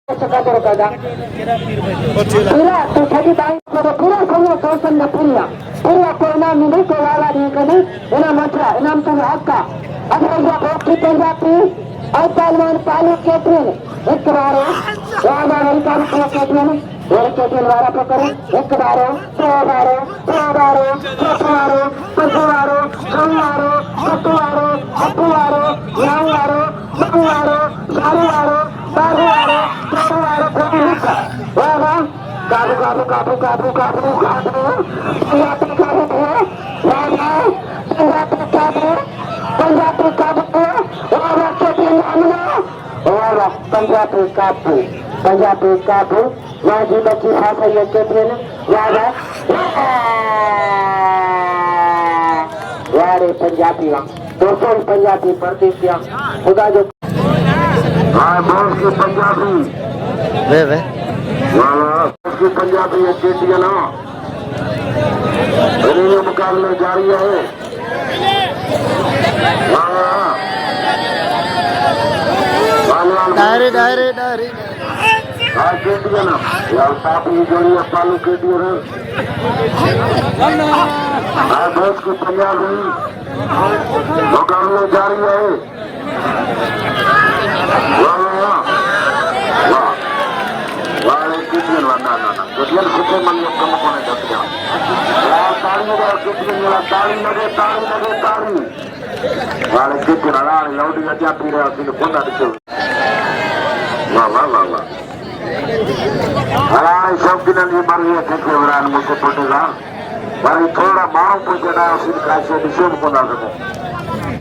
पूरा तो छठी बाई को पूरा समूह कौशल न पूरा पूरा कोरोना मिले को वाला नहीं कने इनाम मथुरा इनाम तो आपका अधरैया भक्ति पंजाबी और पहलवान पालू कैटरिंग एक बार वाला हरिकान को कैटरिंग और कैटरिंग वाला पकड़ो एक बार दो बार चौबारो पंचवारो छवारो सतवारो अठवारो नवारो नवारो सारुवारो बारुवारो चौवारो वाह वाह काबू काबू काबू काबू काबू काबू पंजाबी काबू वाह वाह पंजाबी काबू पंजाबी काबू वाह वाह कैटरिंग आमना वाह वाह पंजाबी काबू वाह जी बच्ची भाषा ये कैटरिंग वाह वाह वारे पंजाबी दोस्तों पंजाबी प्रतीक खुदा जो हाँ बोल की पंजाबी वे की पंजाबी है ना मुकाबले जारी है डायरे डायरे डायरे हाँ केटिया ना यार साथ ही जोड़ी पालू केटिया है हाँ दोस्त की पंजाबी मुकाबले जारी है Kemudian kita menyiapkan makanan kita. Tali ada kemudian tali lagi. Kalau kita nak lalu dia jadi pira sini pun ada tu. Wah. Kalau सब दिन ये बारी है कि वरान मुझे पटेगा. बारी थोड़ा मारू पहुंचना उसी कैसे दिशा को ना करो.